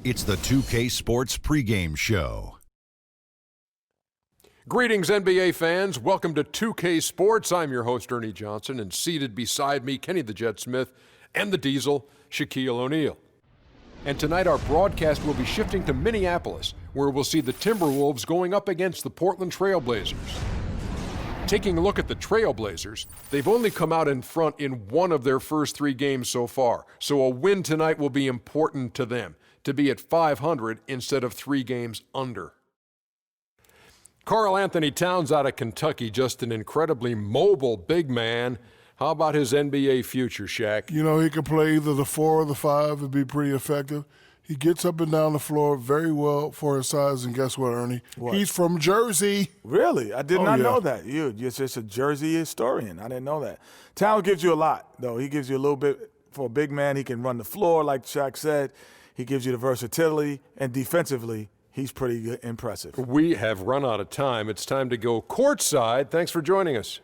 It's the 2K Sports pregame show. Greetings, NBA fans. Welcome to 2K Sports. I'm your host, Ernie Johnson, and seated beside me, Kenny the Jet Smith and the Diesel, Shaquille O'Neal. And tonight our broadcast will be shifting to Minneapolis, where we'll see the Timberwolves going up against the Portland Trail Blazers. Taking a look at the Trail Blazers, they've only come out in front in one of their first 3 games so far, so a win tonight will be important to them, to be at 500 instead of 3 games under. Karl Anthony Towns out of Kentucky, just an incredibly mobile big man. How about his NBA future, Shaq? You know, he could play either the 4 or the 5 and be pretty effective. He gets up and down the floor very well for his size, and guess what, Ernie? What? He's from Jersey. Really? I did not know that. You're just a Jersey historian. I didn't know that. Towns gives you a lot, though. He gives you a little bit. For a big man, he can run the floor, like Shaq said. He gives you the versatility, and defensively, he's pretty good, impressive. We have run out of time. It's time to go courtside. Thanks for joining us.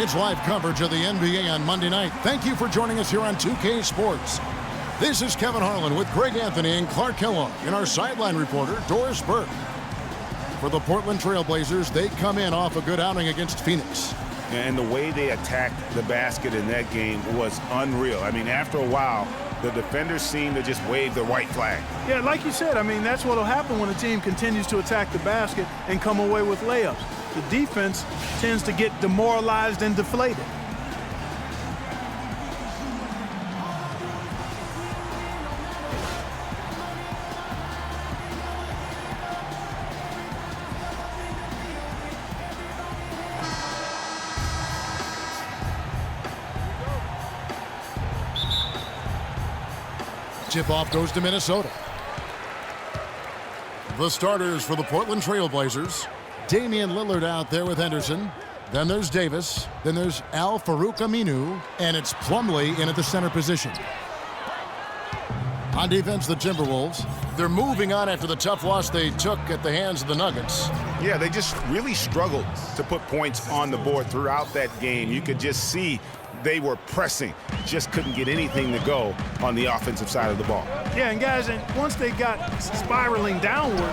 It's live coverage of the NBA on Monday night. Thank you for joining us here on 2K Sports. This is Kevin Harlan with Greg Anthony and Clark Kellogg and our sideline reporter, Doris Burke. For the Portland Trail Blazers, they come in off a good outing against Phoenix. And the way they attacked the basket in that game was unreal. I mean, after a while, the defenders seemed to just wave the white flag. Yeah, like you said, I mean, that's what will happen when a team continues to attack the basket and come away with layups. The defense tends to get demoralized and deflated. Tip-off goes to Minnesota. The starters for the Portland Trail Blazers. Damian Lillard out there with Henderson. Then there's Davis. Then there's Al-Farouq Aminu. And it's Plumlee in at the center position. On defense, the Timberwolves. They're moving on after the tough loss they took at the hands of the Nuggets. Yeah, they just really struggled to put points on the board throughout that game. You could just see they were pressing, just couldn't get anything to go on the offensive side of the ball. Yeah, and guys, once they got spiraling downward,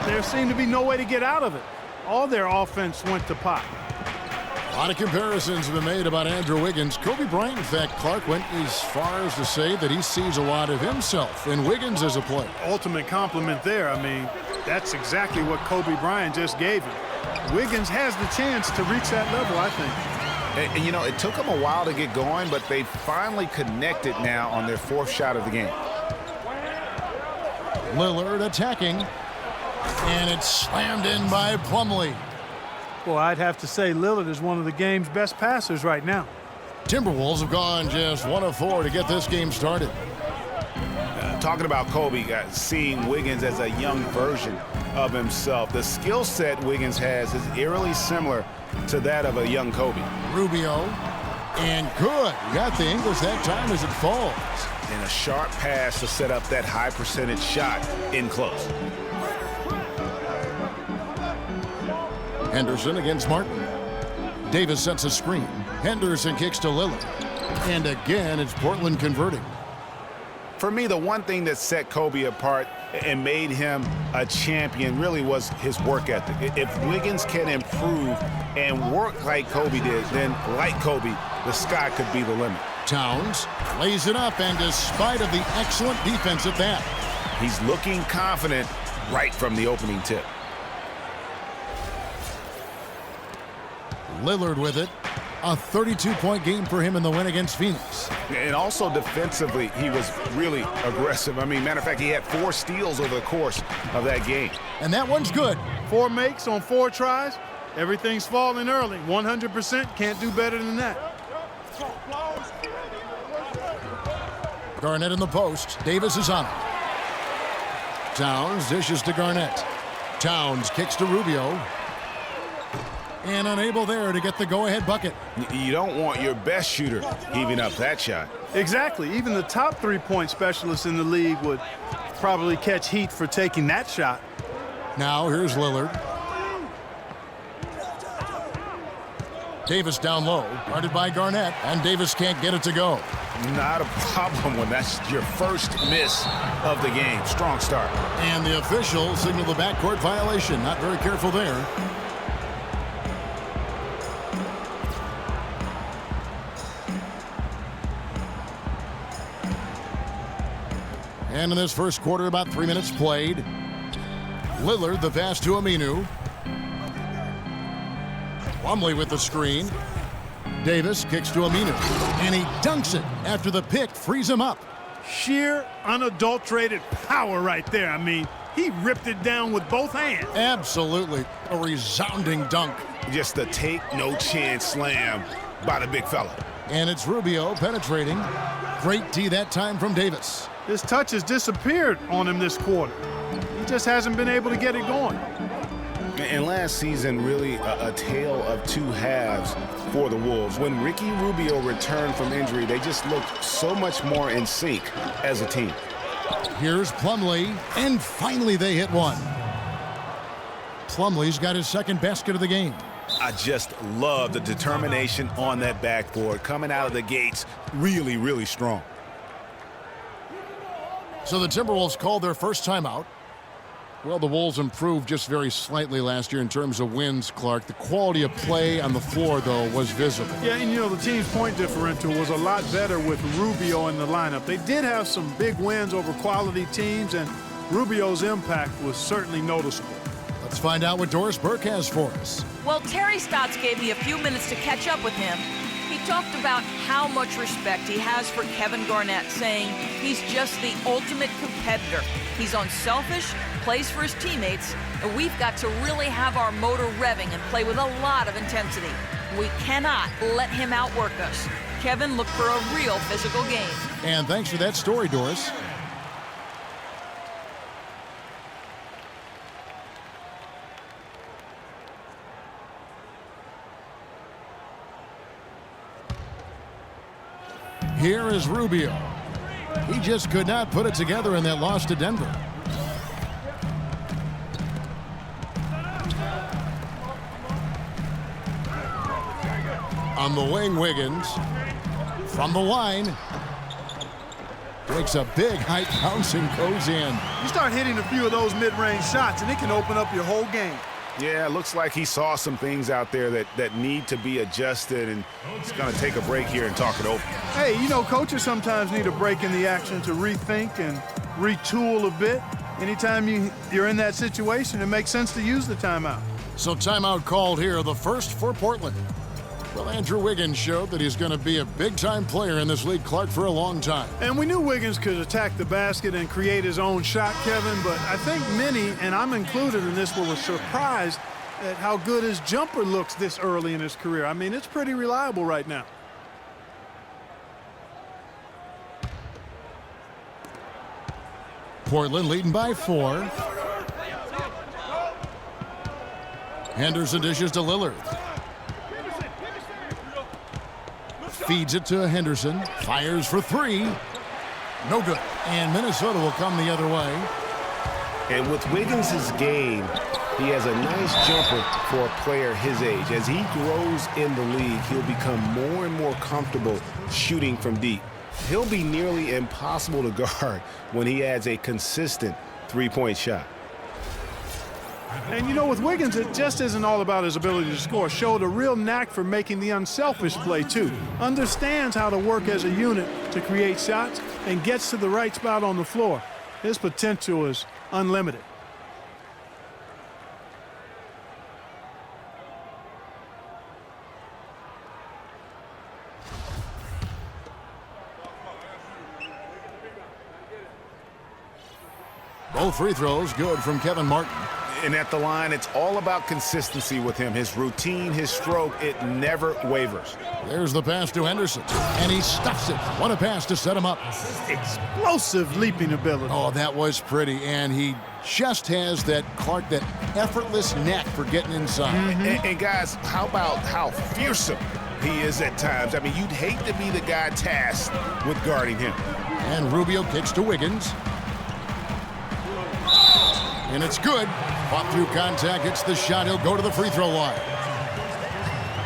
there seemed to be no way to get out of it. All their offense went to pot. A lot of comparisons have been made about Andrew Wiggins. Kobe Bryant, in fact, Clark went as far as to say that he sees a lot of himself in Wiggins as a player. Ultimate compliment there. I mean, that's exactly what Kobe Bryant just gave him. Wiggins has the chance to reach that level, I think. And you know, it took them a while to get going, but they finally connected now on their 4th shot of the game. Lillard attacking, and it's slammed in by Plumlee. Well, I'd have to say Lillard is one of the game's best passers right now. Timberwolves have gone just 1 of 4 to get this game started. Talking about Kobe, seeing Wiggins as a young version of himself. The skill set Wiggins has is eerily similar to that of a young Kobe. Rubio, and good. Got the English that time as it falls. And a sharp pass to set up that high percentage shot in close. Henderson against Martin. Davis sets a screen. Henderson kicks to Lillard. And again, it's Portland converting. For me, the one thing that set Kobe apart and made him a champion really was his work ethic. If Wiggins can improve and work like Kobe did, then like Kobe, the sky could be the limit. Towns lays it up, and despite of the excellent defense at that, he's looking confident right from the opening tip. Lillard with it. A 32-point game for him in the win against Phoenix. And also defensively, he was really aggressive. I mean, matter of fact, he had 4 steals over the course of that game. And that one's good. 4 makes on 4 tries. Everything's falling early. 100%, can't do better than that. Garnett in the post. Davis is on it. Towns dishes to Garnett. Towns kicks to Rubio. And unable there to get the go-ahead bucket. You don't want your best shooter giving up that shot. Exactly. Even the top 3-point specialists in the league would probably catch heat for taking that shot. Now here's Lillard. Davis down low, guarded by Garnett, and Davis can't get it to go. Not a problem when that's your first miss of the game. Strong start. And the official signaled the backcourt violation. Not very careful there. And in this first quarter, about 3 minutes played. Lillard, the pass to Aminu. Plumlee with the screen. Davis kicks to Aminu. And he dunks it after the pick frees him up. Sheer, unadulterated power right there. I mean, he ripped it down with both hands. Absolutely. A resounding dunk. Just a take-no-chance slam by the big fella. And it's Rubio penetrating. Great D that time from Davis. His touch has disappeared on him this quarter. He just hasn't been able to get it going. And last season, really a tale of two halves for the Wolves. When Ricky Rubio returned from injury, they just looked so much more in sync as a team. Here's Plumlee, and finally they hit one. Plumlee's got his second basket of the game. I just love the determination on that backboard. Coming out of the gates, really, really strong. So the Timberwolves called their first timeout. Well, the Wolves improved just very slightly last year in terms of wins, Clark. The quality of play on the floor, though, was visible. Yeah, and you know, the team's point differential was a lot better with Rubio in the lineup. They did have some big wins over quality teams, and Rubio's impact was certainly noticeable. Let's find out what Doris Burke has for us. Well, Terry Stotts gave me a few minutes to catch up with him. He talked about how much respect he has for Kevin Garnett, saying he's just the ultimate competitor. He's unselfish, plays for his teammates, and we've got to really have our motor revving and play with a lot of intensity. We cannot let him outwork us. Kevin looked for a real physical game. And thanks for that story, Doris. Here is Rubio. He just could not put it together in that loss to Denver. On the wing, Wiggins. From the line. Takes a big height bounce and goes in. You start hitting a few of those mid-range shots, and it can open up your whole game. Yeah, it looks like he saw some things out there that need to be adjusted, and he's going to take a break here and talk it over. Hey, you know, coaches sometimes need a break in the action to rethink and retool a bit. Anytime you're in that situation, it makes sense to use the timeout. So timeout called here, the first for Portland. Well, Andrew Wiggins showed that he's going to be a big-time player in this league, Clark, for a long time. And we knew Wiggins could attack the basket and create his own shot, Kevin, but I think many, and I'm included in this, were surprised at how good his jumper looks this early in his career. I mean, it's pretty reliable right now. Portland leading by 4. Henderson dishes to Lillard. Feeds it to Henderson. Fires for 3. No good. And Minnesota will come the other way. And with Wiggins' game, he has a nice jumper for a player his age. As he grows in the league, he'll become more and more comfortable shooting from deep. He'll be nearly impossible to guard when he adds a consistent three-point shot. And you know, with Wiggins, it just isn't all about his ability to score. Showed a real knack for making the unselfish play, too. Understands how to work as a unit to create shots and gets to the right spot on the floor. His potential is unlimited. Both free throws good from Kevin Martin. And at the line, it's all about consistency with him. His routine, his stroke, it never wavers. There's the pass to Henderson, and he stuffs it. What a pass to set him up. Explosive leaping ability. Oh, that was pretty, and he just has that, Clark, that effortless knack for getting inside. And guys, how about how fearsome he is at times? I mean, you'd hate to be the guy tasked with guarding him. And Rubio kicks to Wiggins. And it's good. Fought through contact, hits the shot. He'll go to the free throw line.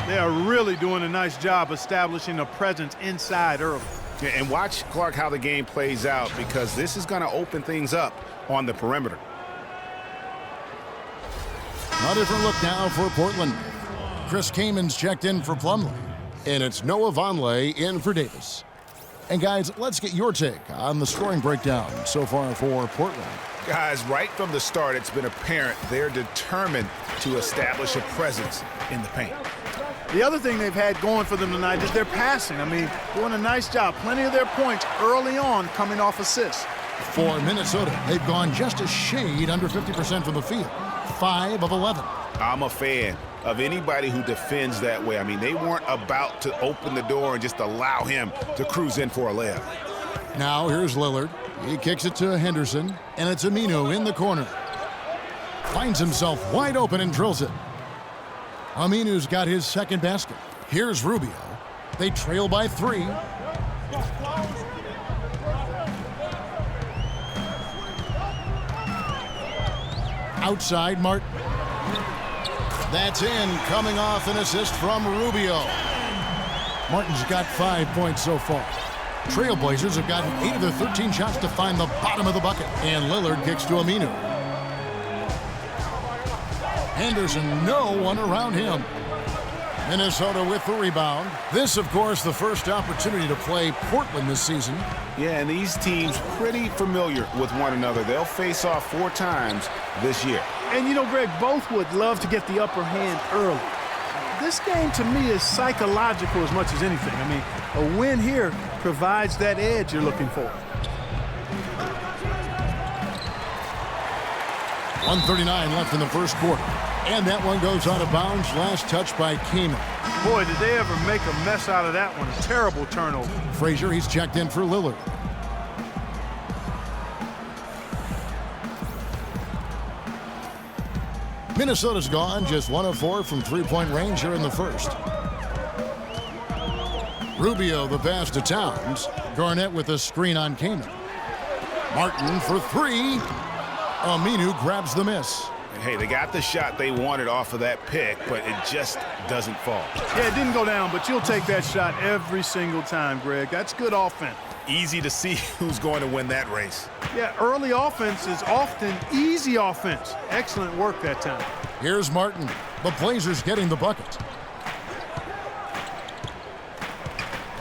They are really doing a nice job establishing a presence inside early. Yeah, and watch, Clark, how the game plays out, because this is going to open things up on the perimeter. A different look now for Portland. Chris Kamen's checked in for Plumlee. And it's Noah Vonleh in for Davis. And guys, let's get your take on the scoring breakdown so far for Portland. Guys, right from the start, it's been apparent they're determined to establish a presence in the paint. The other thing they've had going for them tonight is their passing. I mean, doing a nice job. Plenty of their points early on coming off assists. For Minnesota, they've gone just a shade under 50% from the field. 5 of 11. I'm a fan of anybody who defends that way. I mean, they weren't about to open the door and just allow him to cruise in for a layup. Now here's Lillard. He kicks it to Henderson, and it's Aminu in the corner. Finds himself wide open and drills it. Aminu's got his second basket. Here's Rubio. They trail by 3. Outside, Martin. That's in, coming off an assist from Rubio. Martin's got 5 points so far. Trailblazers have gotten 8 of their 13 shots to find the bottom of the bucket. And Lillard kicks to Aminu. Henderson, no one around him. Minnesota with the rebound. This, of course, the first opportunity to play Portland this season. Yeah, and these teams pretty familiar with one another. They'll face off 4 times this year. And you know, Greg, both would love to get the upper hand early. This game, to me, is psychological as much as anything. I mean, a win here provides that edge you're looking for. 1:39 left in the first quarter. And that one goes out of bounds. Last touch by Kamen. Boy, did they ever make a mess out of that one. A terrible turnover. Frazier, he's checked in for Lillard. Minnesota's gone just 1 of 4 from three-point range here in the first. Rubio the pass to Towns. Garnett with a screen on Kamen. Martin for 3. Aminu grabs the miss. Hey, they got the shot they wanted off of that pick, but it just doesn't fall. Yeah, it didn't go down, but you'll take that shot every single time, Greg. That's good offense. Easy to see who's going to win that race. Yeah, early offense is often easy offense. Excellent work that time. Here's Martin. The Blazers getting the bucket.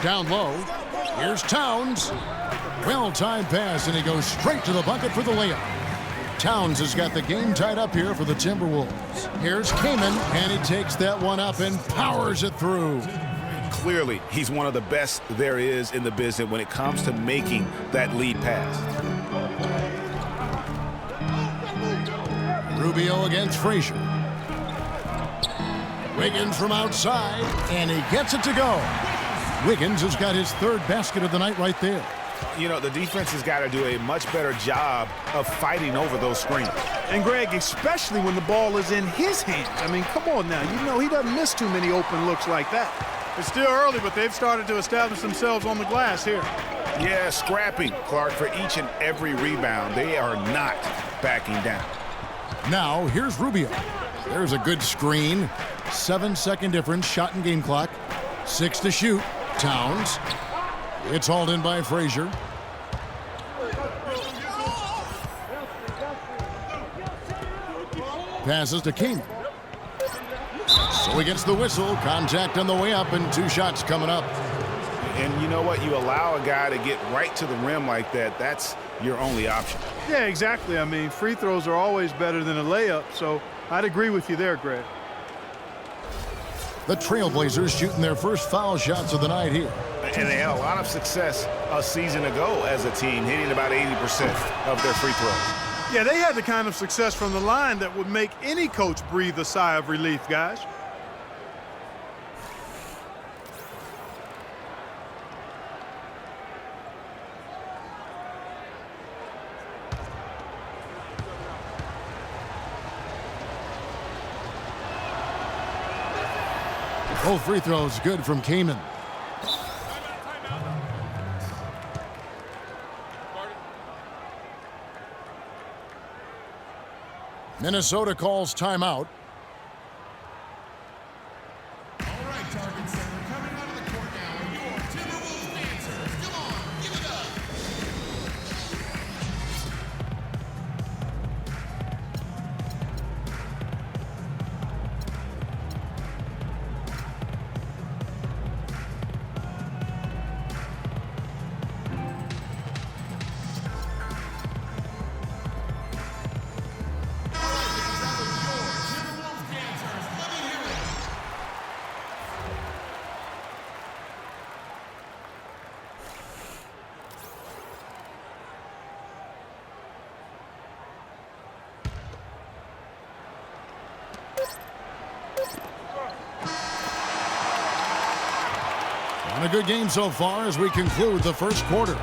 Down low. Here's Towns. Well-timed pass, and he goes straight to the bucket for the layup. Towns has got the game tied up here for the Timberwolves. Here's Kamen, and he takes that one up and powers it through. Clearly, he's one of the best there is in the business when it comes to making that lead pass. Rubio against Frazier. Wiggins from outside, and he gets it to go. Wiggins has got his 3rd basket of the night right there. You know, the defense has got to do a much better job of fighting over those screens. And, Greg, especially when the ball is in his hands. I mean, come on now. You know he doesn't miss too many open looks like that. It's still early, but they've started to establish themselves on the glass here. Yeah, scrapping, Clark, for each and every rebound. They are not backing down. Now, here's Rubio. There's a good screen. 7-second difference, shot and game clock. 6 to shoot. Towns. It's hauled in by Frazier. Passes to Kamen. So he gets the whistle. Contact on the way up, and 2 shots coming up. And you know what? You allow a guy to get right to the rim like that, that's your only option. Yeah, exactly. I mean, free throws are always better than a layup, so I'd agree with you there, Greg. The Trailblazers shooting their first foul shots of the night here. And they had a lot of success a season ago as a team, hitting about 80% of their free throws. Yeah, they had the kind of success from the line that would make any coach breathe a sigh of relief, guys. Both free throws good from Kamen. Minnesota calls timeout. All right, target center, coming out of the court now, your Timberwolves dancers. Come on, give it up. And a good game so far as we conclude the first quarter.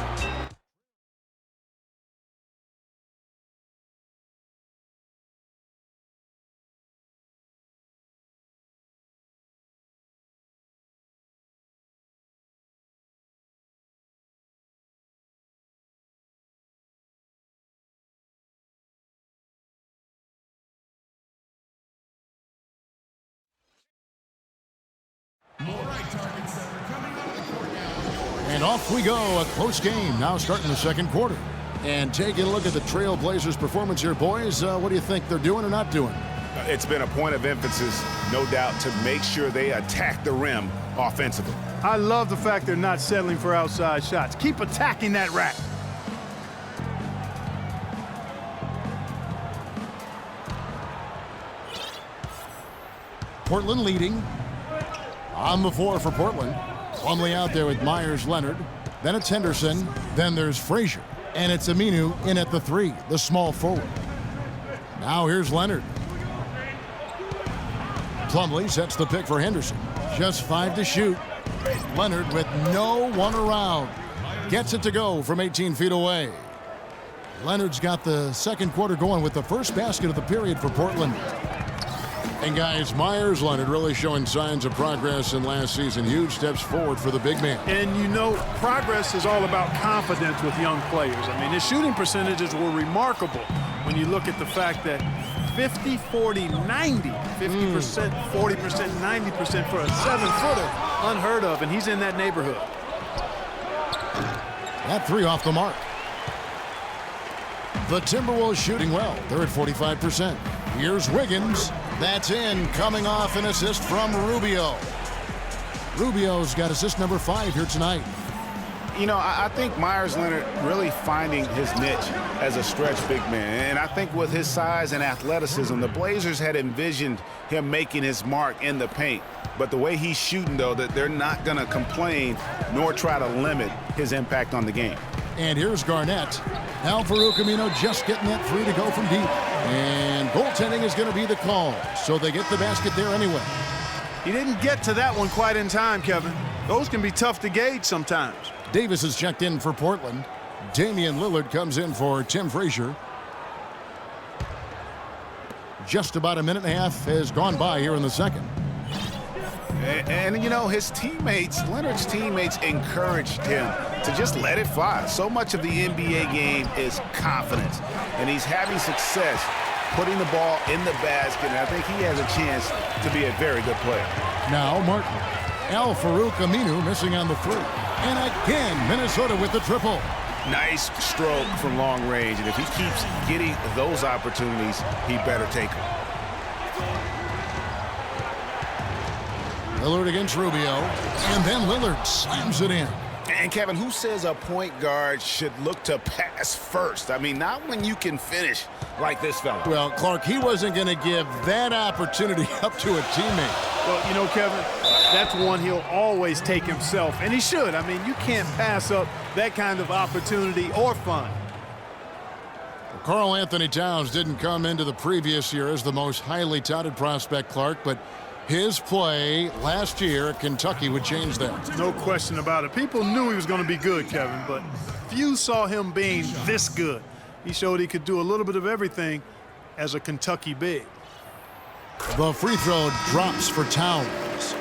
And off we go, a close game now starting the second quarter. And taking a look at the Trail Blazers' performance here, boys, what do you think they're doing or not doing? It's been a point of emphasis, no doubt, to make sure they attack the rim offensively. I love the fact they're not settling for outside shots. Keep attacking that rack. Portland leading. On the floor for Portland. Plumlee out there with Myers Leonard. Then it's Henderson. Then there's Frazier. And it's Aminu in at the 3, the small forward. Now here's Leonard. Plumlee sets the pick for Henderson. Just 5 to shoot. Leonard with no one around. Gets it to go from 18 feet away. Leonard's got the second quarter going with the first basket of the period for Portland. And guys, Myers Leonard really showing signs of progress in last season. Huge steps forward for the big man. And you know, progress is all about confidence with young players. I mean, his shooting percentages were remarkable when you look at the fact that 50, 40, 90, 50%, 40%, 90% for a 7-footer, unheard of, and he's in that neighborhood. That 3 off the mark. The Timberwolves shooting well. They're at 45%. Here's Wiggins. That's in, coming off an assist from Rubio. Rubio's got assist number 5 here tonight. You know, I think Myers Leonard really finding his niche as a stretch big man. And I think with his size and athleticism, the Blazers had envisioned him making his mark in the paint. But the way he's shooting, though, that they're not going to complain nor try to limit his impact on the game. And here's Garnett. Al-Farouq Aminu just getting that 3 to go from deep. And goaltending is going to be the call. So they get the basket there anyway. He didn't get to that one quite in time, Kevin. Those can be tough to gauge sometimes. Davis is checked in for Portland. Damian Lillard comes in for Tim Frazier. Just about a minute and a half has gone by here in the second. And you know, his teammates, Leonard's teammates, encouraged him to just let it fly. So much of the NBA game is confidence, and he's having success putting the ball in the basket, and I think he has a chance to be a very good player. Now Martin. Al-Farouq Aminu missing on the 3. And again, Minnesota with the triple. Nice stroke from long range, and if he keeps getting those opportunities, he better take them. Lillard against Rubio, and then Lillard slams it in. And Kevin, who says a point guard should look to pass first? I mean, not when you can finish like this fella. Well, Clark, he wasn't going to give that opportunity up to a teammate. Well, you know, Kevin, that's one he'll always take himself, and he should. I mean, you can't pass up that kind of opportunity or fun. Well, Karl Anthony Towns didn't come into the previous year as the most highly touted prospect, Clark, but his play last year at Kentucky would change that. No question about it. People knew he was going to be good, Kevin, but few saw him being this good. He showed he could do a little bit of everything as a Kentucky big. The free throw drops for Towns.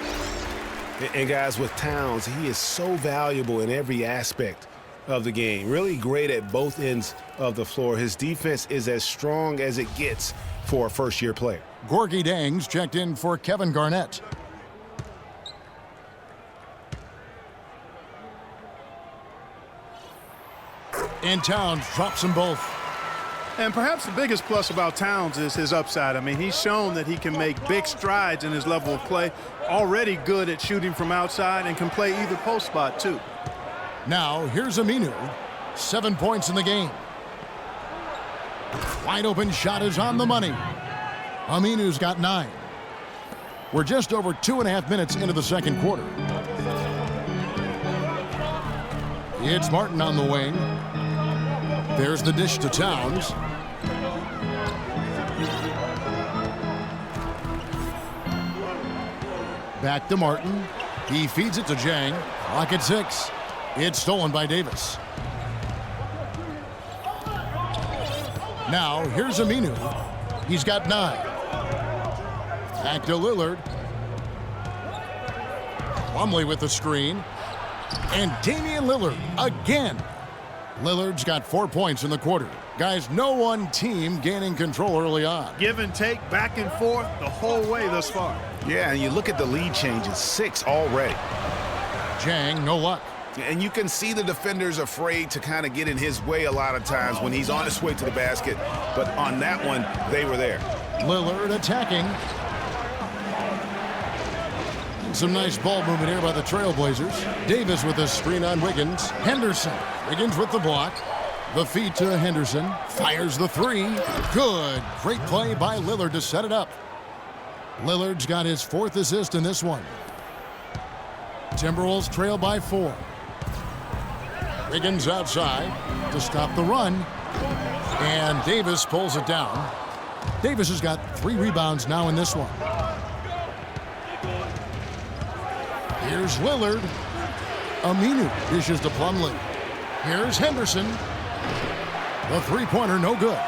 And guys, with Towns, he is so valuable in every aspect of the game. Really great at both ends of the floor. His defense is as strong as it gets for a first-year player. Gorgie Dangs checked in for Kevin Garnett. And Towns drops them both. And perhaps the biggest plus about Towns is his upside. I mean, he's shown that he can make big strides in his level of play. Already good at shooting from outside and can play either post spot, too. Now, here's Aminu. 7 points in the game. Wide open shot is on the money. Aminu's got 9. We're just over 2.5 minutes into the second quarter. It's Martin on the wing. There's the dish to Towns. Back to Martin. He feeds it to Jang. Clock at 6. It's stolen by Davis. Now, here's Aminu. He's got 9. Back to Lillard. Plumlee with the screen. And Damian Lillard again. Lillard's got 4 points in the quarter. Guys, no one team gaining control early on. Give and take, back and forth, the whole way thus far. Yeah, and you look at the lead changes, 6 already. Jang, no luck. And you can see the defenders afraid to kind of get in his way a lot of times when he's on his way to the basket. But on that one, they were there. Lillard attacking. Some nice ball movement here by the Trailblazers. Davis with a screen on Wiggins. Henderson. Wiggins with the block. The feed to Henderson. Fires the 3. Good. Great play by Lillard to set it up. Lillard's got his 4th assist in this one. Timberwolves trail by 4. Wiggins outside to stop the run. And Davis pulls it down. Davis has got 3 rebounds now in this one. Here's Lillard. Aminu dishes to Plumlee. Here's Henderson. The three-pointer, no good.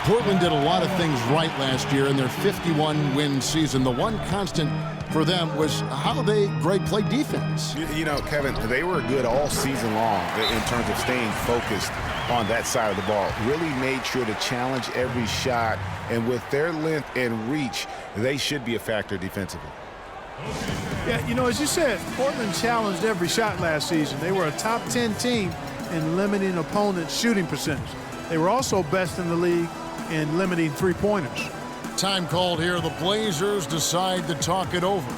Portland did a lot of things right last year in their 51-win season. The one constant for them was how they played defense. You know, Kevin, they were good all season long in terms of staying focused on that side of the ball. Really made sure to challenge every shot, and with their length and reach, they should be a factor defensively. Yeah, you know, as you said, Portland challenged every shot last season. They were a top 10 team in limiting opponents' shooting percentage. They were also best in the league in limiting three-pointers. Time called here. The Blazers decide to talk it over.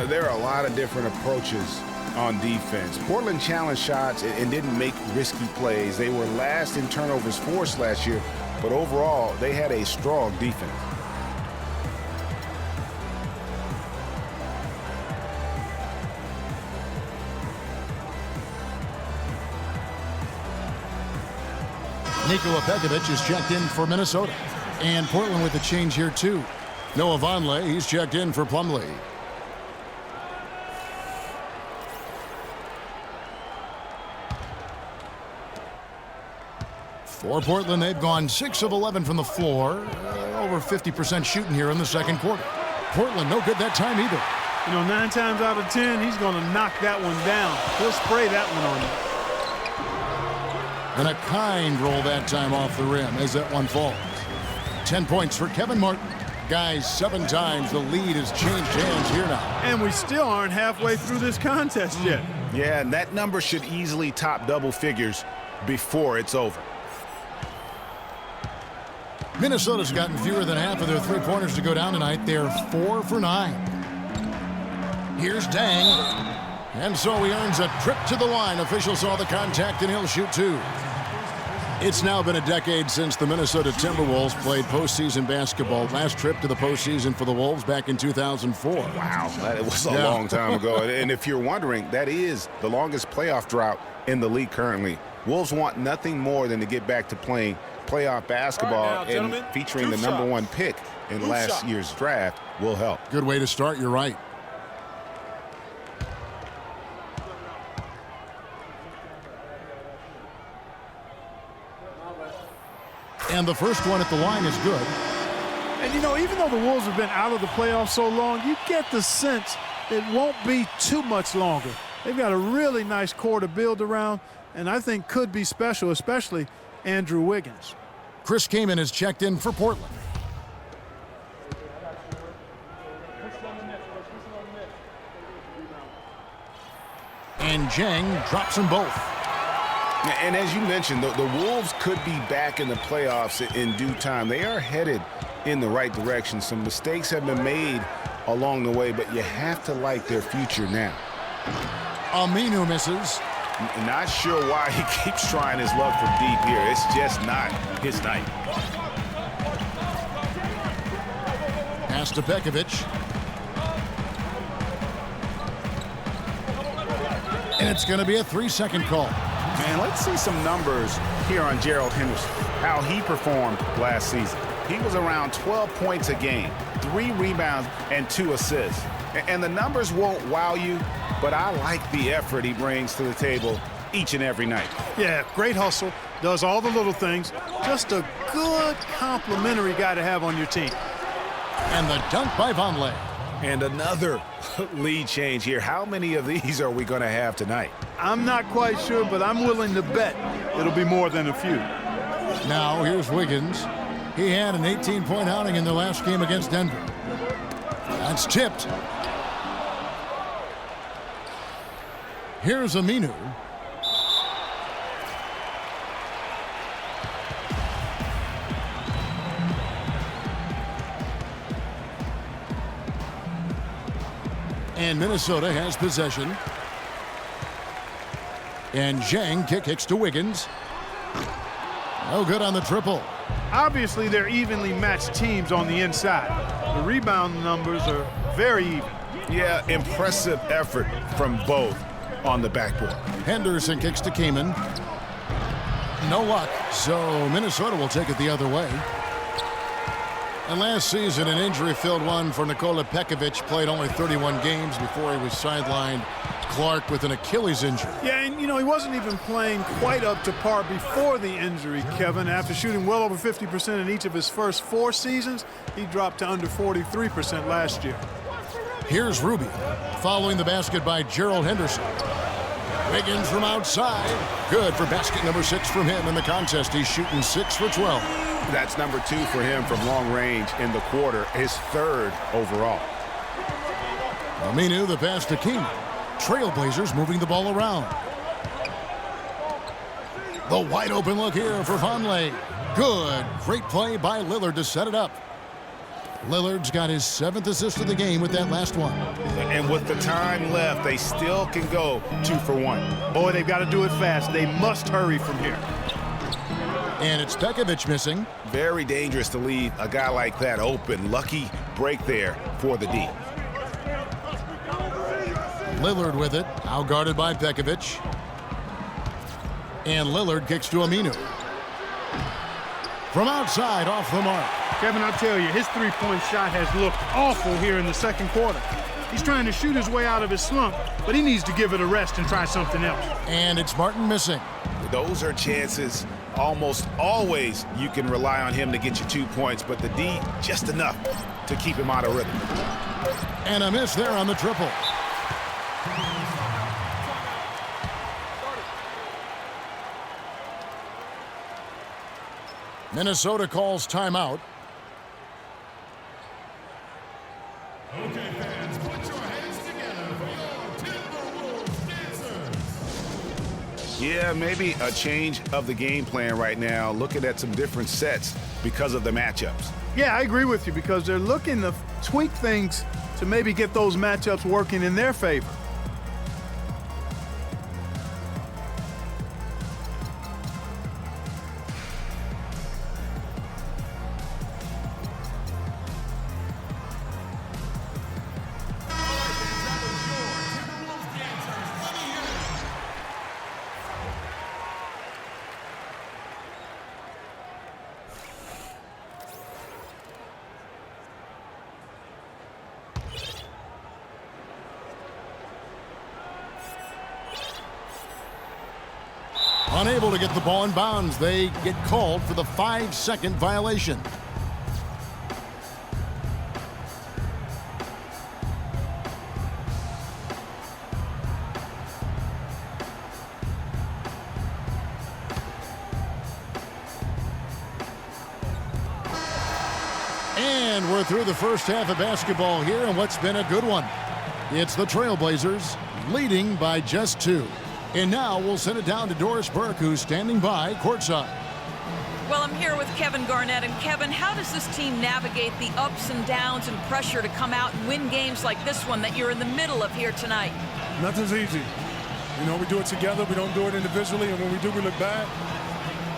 There are a lot of different approaches on defense. Portland challenged shots and didn't make risky plays. They were last in turnovers forced last year, but overall, they had a strong defense. Nikola Pekovic is checked in for Minnesota. And Portland with a change here, too. Noah Vonleh, he's checked in for Plumlee. For Portland, they've gone 6 of 11 from the floor. Over 50% shooting here in the second quarter. Portland, no good that time either. You know, 9 times out of 10, he's going to knock that one down. He'll spray that one on you. And a kind roll that time off the rim as that one falls. 10 points for Kevin Martin. Guys, 7 times the lead has changed hands here now. And we still aren't halfway through this contest yet. Yeah, and that number should easily top double figures before it's over. Minnesota's gotten fewer than half of their three-pointers to go down tonight. They're 4 for 9. Here's Dang. And so he earns a trip to the line. Officials saw the contact and he'll shoot 2. It's now been a decade since the Minnesota Timberwolves played postseason basketball. Last trip to the postseason for the Wolves back in 2004. Wow, that was a long time ago. And if you're wondering, that is the longest playoff drought in the league currently. Wolves want nothing more than to get back to playing playoff basketball, right, now, and featuring the #1 pick in last year's draft will help. Good way to start, you're right. And the first one at the line is good. And, you know, even though the Wolves have been out of the playoffs so long, you get the sense it won't be too much longer. They've got a really nice core to build around, and I think could be special, especially Andrew Wiggins. Chris Kaman is checked in for Portland. And Zhang drops them both. And as you mentioned, the Wolves could be back in the playoffs in due time. They are headed in the right direction. Some mistakes have been made along the way, but you have to like their future now. Aminu misses. Not sure why he keeps trying his luck from deep here. It's just not his night. Pass to Pekovic. And it's going to be a 3-second call. Man, let's see some numbers here on Gerald Henderson, how he performed last season. He was around 12 points a game, 3 rebounds, and 2 assists. And the numbers won't wow you, but I like the effort he brings to the table each and every night. Yeah, great hustle, does all the little things. Just a good complimentary guy to have on your team. And the dunk by Vonleh. And another lead change here. How many of these are we going to have tonight? I'm not quite sure, but I'm willing to bet it'll be more than a few. Now here's Wiggins. He had an 18-point outing in the last game against Denver. That's tipped. Here's Aminu. And Minnesota has possession. And Zhang kicks to Wiggins. No good on the triple. Obviously, they're evenly matched teams on the inside. The rebound numbers are very even. Yeah, impressive effort from both on the backboard. Henderson kicks to Kaman. No luck, so Minnesota will take it the other way. And last season, an injury-filled one for Nikola Pekovic. Played only 31 games before he was sidelined. Clark with an Achilles injury. Yeah, and, he wasn't even playing quite up to par before the injury, Kevin. After shooting well over 50% in each of his first 4 seasons, he dropped to under 43% last year. Here's Rubio, following the basket by Gerald Henderson. Wiggins from outside. Good for basket number 6 from him in the contest. He's shooting 6 for 12. That's number 2 for him from long range in the quarter, his 3rd overall. Aminu, the pass to King. Trailblazers moving the ball around. The wide open look here for Vonleh. Good. Great play by Lillard to set it up. Lillard's got his 7th assist of the game with that last one. And with the time left, they still can go 2 for 1. Boy, they've got to do it fast. They must hurry from here. And it's Pekovic missing. Very dangerous to leave a guy like that open. Lucky break there for the D. Lillard with it, out guarded by Pekovic. And Lillard kicks to Aminu. From outside, off the mark. Kevin, I'll tell you, his three-point shot has looked awful here in the second quarter. He's trying to shoot his way out of his slump, but he needs to give it a rest and try something else. And it's Martin missing. Those are chances. Almost always you can rely on him to get you 2 points, but the D just enough to keep him out of rhythm. And a miss there on the triple. Minnesota calls timeout. Okay, fans, put your hands together for your Timberwolves dancers. Yeah, maybe a change of the game plan right now, looking at some different sets because of the matchups. Yeah, I agree with you because they're looking to tweak things to maybe get those matchups working in their favor. Unable to get the ball in bounds, they get called for the 5-second violation. And we're through the first half of basketball here, and what's been a good one. It's the Trailblazers leading by just 2. And now we'll send it down to Doris Burke, who's standing by courtside. Well, I'm here with Kevin Garnett. And Kevin, how does this team navigate the ups and downs and pressure to come out and win games like this one that you're in the middle of here tonight? Nothing's easy. You know, we do it together. We don't do it individually. And when we do, we look bad.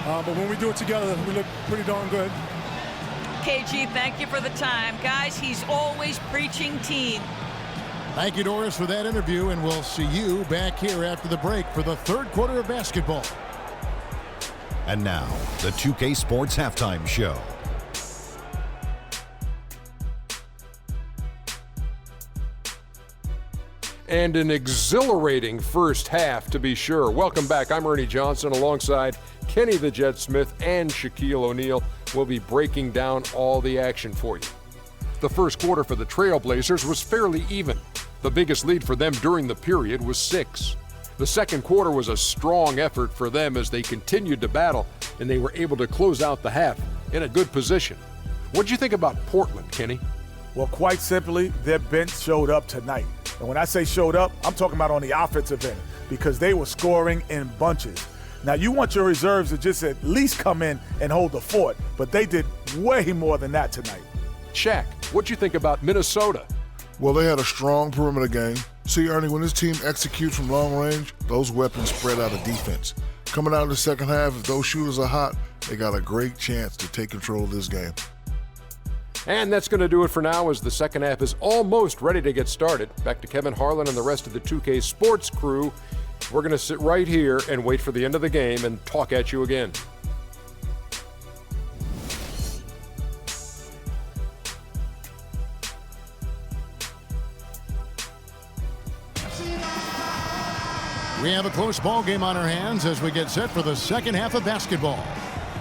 But when we do it together, we look pretty darn good. KG, thank you for the time. Guys, he's always preaching team. Thank you, Doris, for that interview, and we'll see you back here after the break for the third quarter of basketball. And now, the 2K Sports Halftime Show. And an exhilarating first half, to be sure. Welcome back. I'm Ernie Johnson alongside Kenny the Jet Smith and Shaquille O'Neal. We'll be breaking down all the action for you. The first quarter for the Trailblazers was fairly even. The biggest lead for them during the period was 6. The second quarter was a strong effort for them as they continued to battle, and they were able to close out the half in a good position. What did you think about Portland, Kenny? Well, quite simply, their bench showed up tonight. And when I say showed up, I'm talking about on the offensive end, because they were scoring in bunches. Now, you want your reserves to just at least come in and hold the fort, but they did way more than that tonight. Shaq, what'd you think about Minnesota? Well, they had a strong perimeter game. See, Ernie, when this team executes from long range, those weapons spread out of defense. Coming out in the second half, if those shooters are hot, they got a great chance to take control of this game. And that's going to do it for now as the second half is almost ready to get started. Back to Kevin Harlan and the rest of the 2K Sports crew. We're going to sit right here and wait for the end of the game and talk at you again. We have a close ball game on our hands as we get set for the second half of basketball.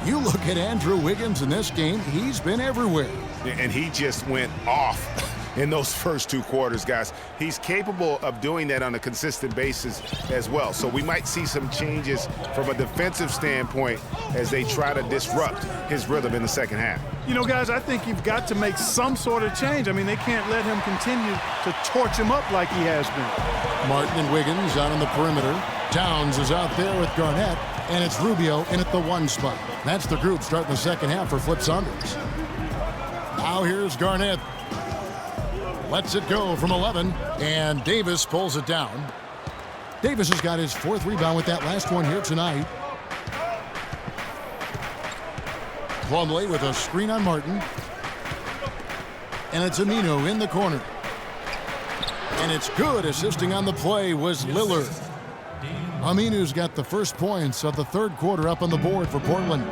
You look at Andrew Wiggins in this game, he's been everywhere. And he just went off in those first 2 quarters, guys. He's capable of doing that on a consistent basis as well. So we might see some changes from a defensive standpoint as they try to disrupt his rhythm in the second half. You know, guys, I think you've got to make some sort of change. I mean, they can't let him continue to torch him up like he has been. Martin and Wiggins out on the perimeter. Towns is out there with Garnett, and it's Rubio in at the 1 spot. That's the group starting the second half for Flip Saunders. Now here's Garnett. Lets it go from 11, and Davis pulls it down. Davis has got his 4th rebound with that last one here tonight. Plumlee with a screen on Martin. And it's Aminu in the corner. And it's good. Assisting on the play was Lillard. Aminu's got the first points of the third quarter up on the board for Portland.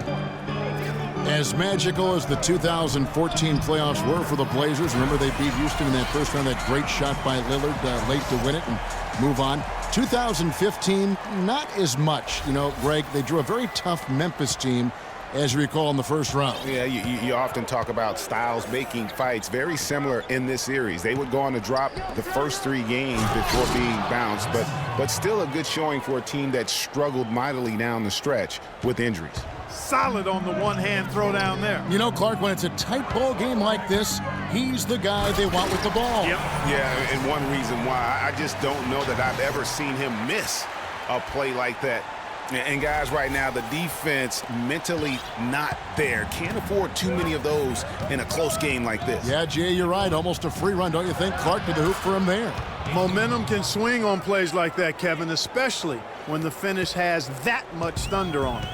As magical as the 2014 playoffs were for the Blazers, remember they beat Houston in that first round, that great shot by Lillard late to win it and move on. 2015, not as much. You know, Greg, they drew a very tough Memphis team, as you recall, in the first round. Yeah, you often talk about styles making fights. Very similar in this series. They would go on to drop the first 3 games before being bounced, but still a good showing for a team that struggled mightily down the stretch with injuries. Solid on the one-hand throw down there. You know, Clark, when it's a tight ball game like this, he's the guy they want with the ball. Yep. Yeah, and one reason why I just don't know that I've ever seen him miss a play like that. And guys, right now, the defense mentally not there. Can't afford too many of those in a close game like this. Yeah, Jay, you're right. Almost a free run, don't you think? Clark to the hoop for him there. Momentum can swing on plays like that, Kevin, especially when the finish has that much thunder on it.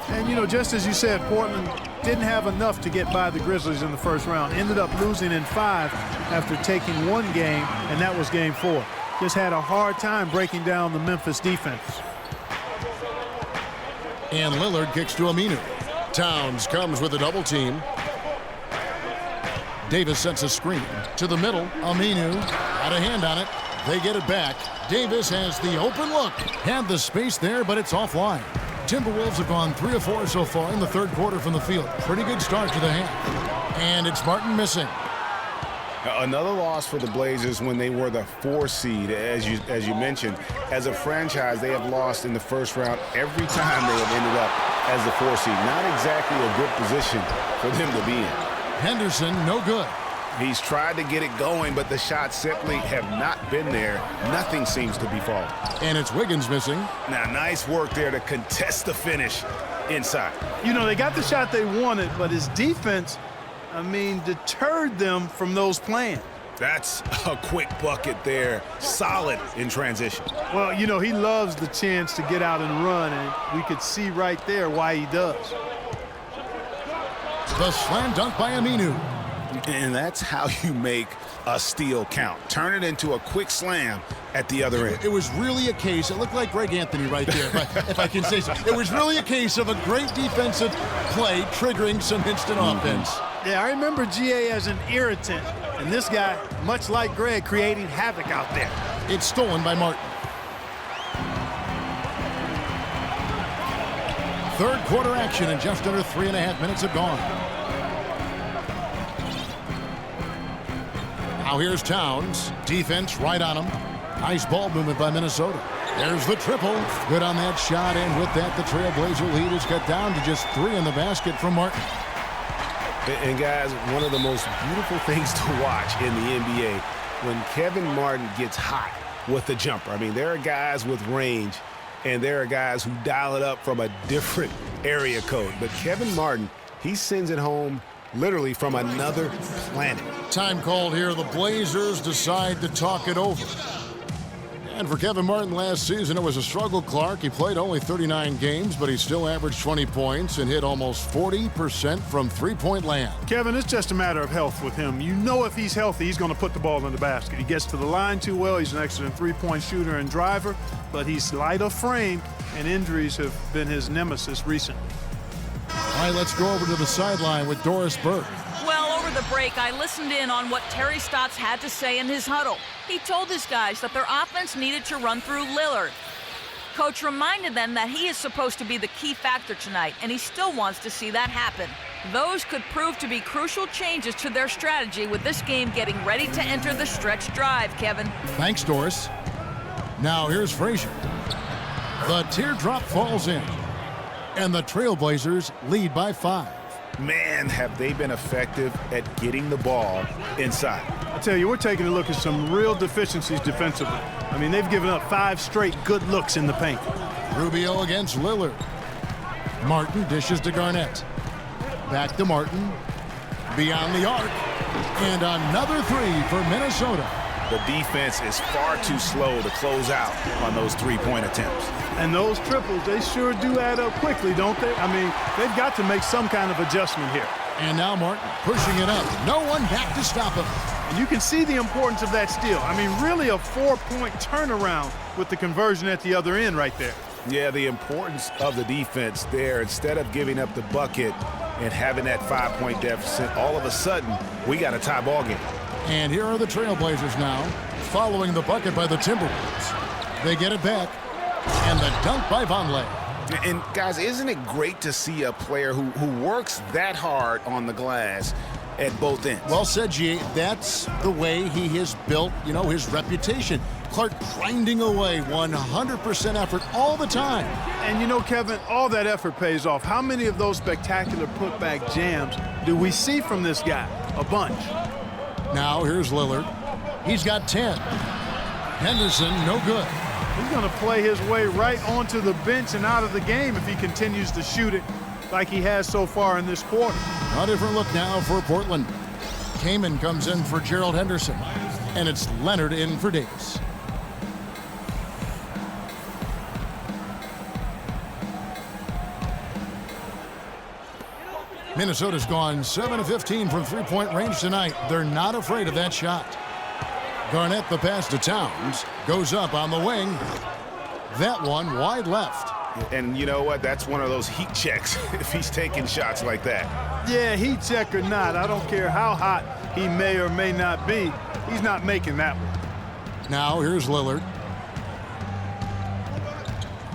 And, you know, just as you said, Portland didn't have enough to get by the Grizzlies in the first round. Ended up losing in 5 after taking 1 game, and that was game 4. Just had a hard time breaking down the Memphis defense. And Lillard kicks to Aminu. Towns comes with a double team. Davis sets a screen to the middle. Aminu had a hand on it. They get it back. Davis has the open look. Had the space there, but it's offline. Timberwolves have gone 3 of 4 so far in the third quarter from the field. Pretty good start to the half. And it's Martin missing. Another loss for the Blazers when they were the 4 seed, as you mentioned. As a franchise, they have lost in the first round every time they have ended up as the 4 seed. Not exactly a good position for them to be in. Henderson, no good. He's tried to get it going, but the shots simply have not been there. Nothing seems to be falling. And it's Wiggins missing. Now, nice work there to contest the finish inside. You know, they got the shot they wanted, but his defense, deterred them from those plans. That's a quick bucket there. Solid in transition. Well, you know, he loves the chance to get out and run, and we could see right there why he does. The slam dunk by Aminu. And that's how you make a steal count. Turn it into a quick slam at the other end. It was really a case, it looked like Greg Anthony right there, if I can say so. It was really a case of a great defensive play triggering some instant offense. Yeah, I remember GA as an irritant, and this guy, much like Greg, creating havoc out there. It's stolen by Martin. Third quarter action, and just under 3.5 minutes have gone. Now here's Towns. Defense right on him. Nice ball movement by Minnesota. There's the triple. Good on that shot, and with that, the Trailblazer lead is cut down to just 3 in the basket from Martin. And guys, one of the most beautiful things to watch in the NBA, when Kevin Martin gets hot with the jumper. I mean, there are guys with range, and there are guys who dial it up from a different area code. But Kevin Martin, he sends it home literally from another planet. Time called here. The Blazers decide to talk it over. And for Kevin Martin last season, it was a struggle, Clark. He played only 39 games, but he still averaged 20 points and hit almost 40% from three-point land. Kevin, it's just a matter of health with him. You know if he's healthy, he's going to put the ball in the basket. He gets to the line too well. He's an excellent three-point shooter and driver, but he's light of frame, and injuries have been his nemesis recently. All right, let's go over to the sideline with Doris Burke. Well, over the break, I listened in on what Terry Stotts had to say in his huddle. He told his guys that their offense needed to run through Lillard. Coach reminded them that he is supposed to be the key factor tonight, and he still wants to see that happen. Those could prove to be crucial changes to their strategy with this game getting ready to enter the stretch drive, Kevin. Thanks, Doris. Now here's Frazier. The teardrop falls in, and the Trailblazers lead by 5. Man, have they been effective at getting the ball inside. I tell you, we're taking a look at some real deficiencies defensively. I mean, they've given up 5 straight good looks in the paint. Rubio against Lillard. Martin dishes to Garnett. Back to Martin. Beyond the arc. And another 3 for Minnesota. The defense is far too slow to close out on those three-point attempts. And those triples, they sure do add up quickly, don't they? I mean, they've got to make some kind of adjustment here. And now Martin pushing it up. No one back to stop him. And you can see the importance of that steal. I mean, really a 4-point turnaround with the conversion at the other end right there. Yeah, the importance of the defense there. Instead of giving up the bucket and having that 5-point deficit, all of a sudden, we got a tie ball game. And here are the Trailblazers now, following the bucket by the Timberwolves. They get it back, and the dunk by Vonleh. And guys, isn't it great to see a player who works that hard on the glass at both ends? Well said, G. That's the way he has built, his reputation. Clark grinding away, 100% effort all the time. And Kevin, all that effort pays off. How many of those spectacular putback jams do we see from this guy? A bunch. Now here's Lillard. He's got 10. Henderson, no good. He's going to play his way right onto the bench and out of the game if he continues to shoot it like he has so far in this quarter. A different look now for Portland. Kaman comes in for Gerald Henderson, and it's Leonard in for Davis. Minnesota's gone 7 of 15 from three-point range tonight. They're not afraid of that shot. Garnett, the pass to Towns, goes up on the wing. That one wide left. And you know what? That's one of those heat checks if he's taking shots like that. Yeah, heat check or not, I don't care how hot he may or may not be. He's not making that one. Now here's Lillard.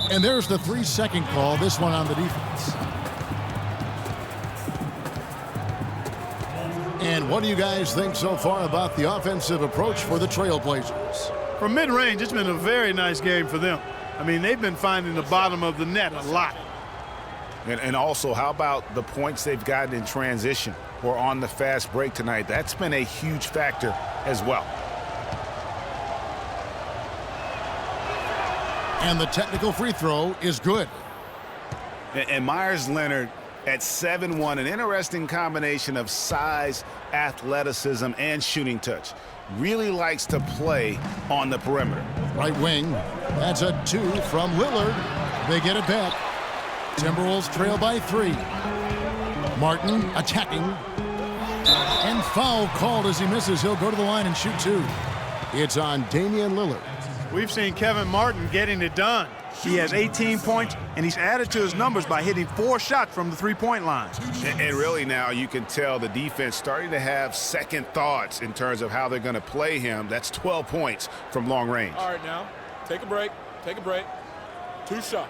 And there's the 3-second call, this one on the defense. And what do you guys think so far about the offensive approach for the Trailblazers? From mid-range, it's been a very nice game for them. I mean, they've been finding the bottom of the net a lot. And also, how about the points they've gotten in transition or on the fast break tonight? That's been a huge factor as well. And the technical free throw is good. And Myers Leonard at 7'1", an interesting combination of size, athleticism, and shooting touch. Really likes to play on the perimeter. Right wing. That's a 2 from Lillard. They get it back. Timberwolves trail by 3. Martin attacking. And foul called as he misses. He'll go to the line and shoot 2. It's on Damian Lillard. We've seen Kevin Martin getting it done. He has 18 points, and he's added to his numbers by hitting 4 shots from the three-point line. And really now you can tell the defense starting to have second thoughts in terms of how they're going to play him. That's 12 points from long range. All right, now, take a break. Take a break. 2 shots.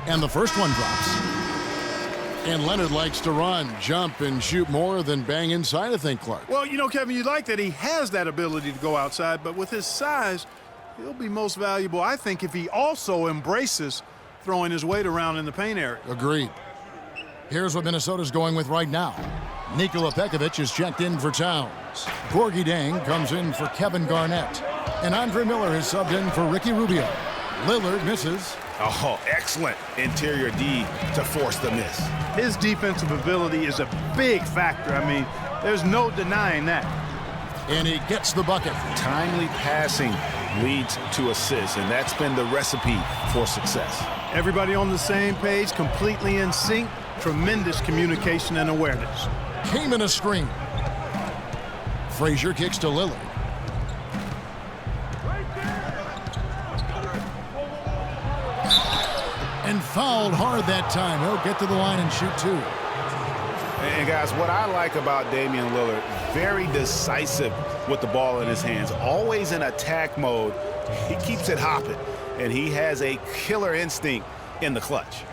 And the first one drops. And Leonard likes to run, jump, and shoot more than bang inside, I think, Clark. Well, you know, Kevin, you like that he has that ability to go outside, but with his size, he'll be most valuable, I think, if he also embraces throwing his weight around in the paint area. Agreed. Here's what Minnesota's going with right now. Nikola Pekovic is checked in for Towns. Gorgie Dang comes in for Kevin Garnett. And Andre Miller is subbed in for Ricky Rubio. Lillard misses. Oh, excellent interior D to force the miss. His defensive ability is a big factor. I mean, there's no denying that. And he gets the bucket. Timely passing leads to assists, and that's been the recipe for success. Everybody on the same page, completely in sync, tremendous communication and awareness. Came in a screen. Frazier kicks to Lillard. And fouled hard that time. He'll get to the line and shoot 2. And guys, what I like about Damian Lillard, very decisive with the ball in his hands, always in attack mode. He keeps it hopping, and he has a killer instinct in the clutch.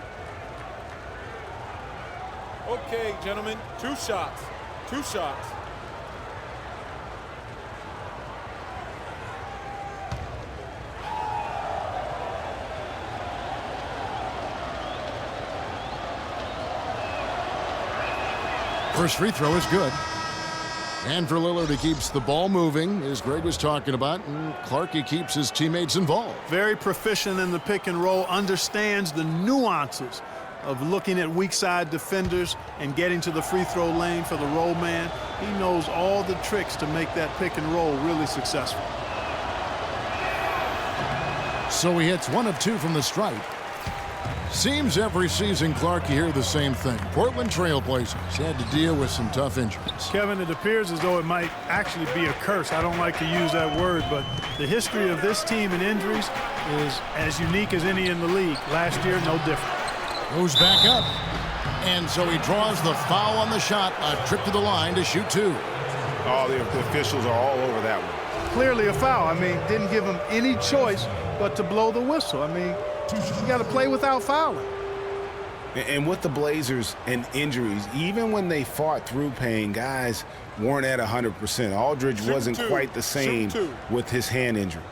Okay, gentlemen, 2 shots. 2 shots. First free throw is good. And for Lillard, he keeps the ball moving, as Greg was talking about, and Clark, he keeps his teammates involved. Very proficient in the pick and roll, understands the nuances of looking at weak side defenders and getting to the free throw lane for the roll man. He knows all the tricks to make that pick and roll really successful. So he hits 1 of 2 from the stripe. Seems every season, Clark, you hear the same thing. Portland Trailblazers had to deal with some tough injuries. Kevin, it appears as though it might actually be a curse. I don't like to use that word, but the history of this team in injuries is as unique as any in the league. Last year, no different. Goes back up. And so he draws the foul on the shot. A trip to the line to shoot 2. Oh, the officials are all over that one. Clearly a foul. I mean, didn't give him any choice but to blow the whistle. I mean, you got to play without fouling. And with the Blazers and injuries, even when they fought through pain, guys weren't at 100%. Aldridge wasn't quite the same with his hand injury.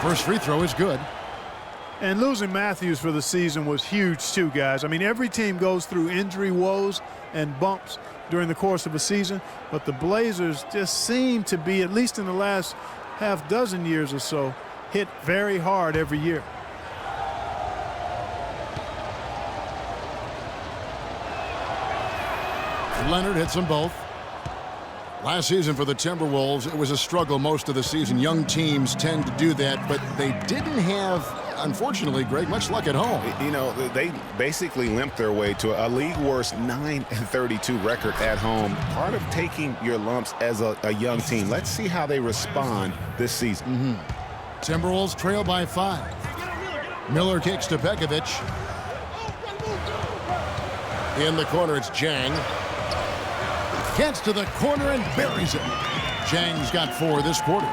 First free throw is good. And losing Matthews for the season was huge too, guys. I mean, every team goes through injury woes and bumps during the course of a season, but the Blazers just seem to be, at least in the last half dozen years or so, hit very hard every year. Leonard hits them both. Last season for the Timberwolves, it was a struggle most of the season. Young teams tend to do that, but they didn't have, unfortunately, Greg, much luck at home. You know, they basically limped their way to a league-worst 9-32 record at home. Part of taking your lumps as a young team. Let's see how they respond this season. Timberwolves trail by 5. Miller kicks to Pekovic. In the corner, it's Jang. Gets to the corner and buries it. Jang's got 4 this quarter.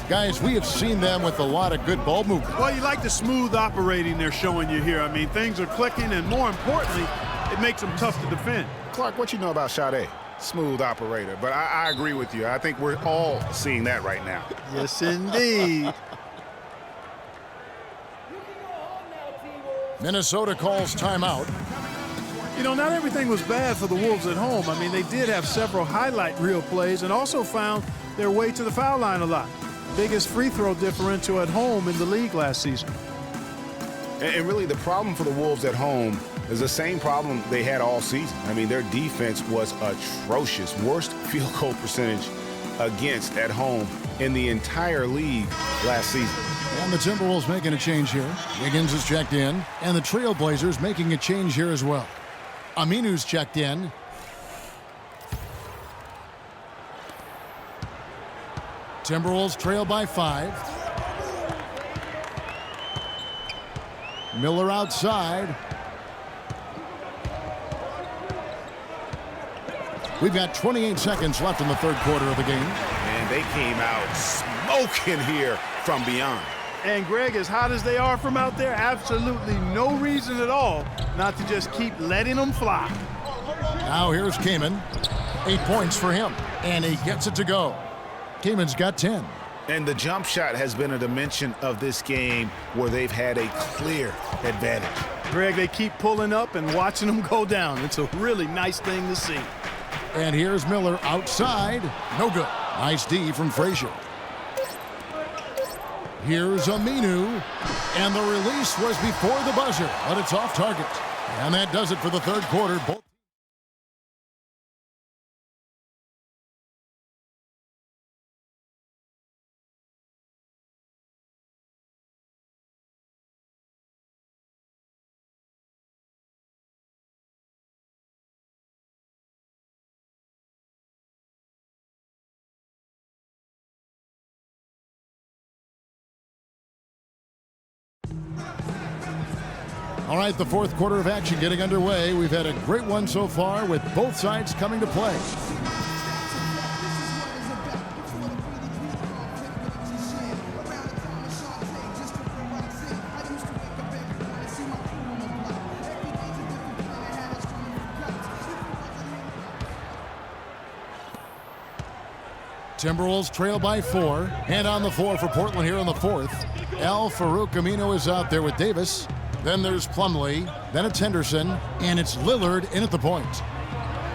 Got Guys, we have seen them with a lot of good ball movement. Well, you like the smooth operating they're showing you here. I mean, things are clicking, and more importantly, it makes them tough to defend. Clark, what you know about Sade? Smooth operator, but I agree with you. I think we're all seeing that right now. Yes, indeed. Minnesota calls timeout. You know, not everything was bad for the Wolves at home. I mean, they did have several highlight reel plays and also found their way to the foul line a lot. Biggest free throw differential at home in the league last season. And really, the problem for the Wolves at home is the same problem they had all season. I mean, their defense was atrocious. Worst field goal percentage against at home in the entire league last season. And the Timberwolves making a change here. Wiggins is checked in, and the Trailblazers making a change here as well. Aminu's checked in. Timberwolves trail by 5. Miller outside. We've got 28 seconds left in the third quarter of the game. And they came out smoking here from beyond. And Greg, as hot as they are from out there, absolutely no reason at all not to just keep letting them fly. Now here's Kaman. 8 points for him, and he gets it to go. Kaman's got 10. And the jump shot has been a dimension of this game where they've had a clear advantage. Greg, they keep pulling up and watching them go down. It's a really nice thing to see. And here's Miller outside. No good. Nice D from Frazier. Here's Aminu. And the release was before the buzzer, but it's off target. And that does it for the third quarter. All right, the fourth quarter of action getting underway. We've had a great one so far with both sides coming to play. Timberwolves trail by 4. And on the floor for Portland here in the fourth. Farouk Aminu is out there with Davis. Then there's Plumlee, then it's Henderson, and it's Lillard in at the point.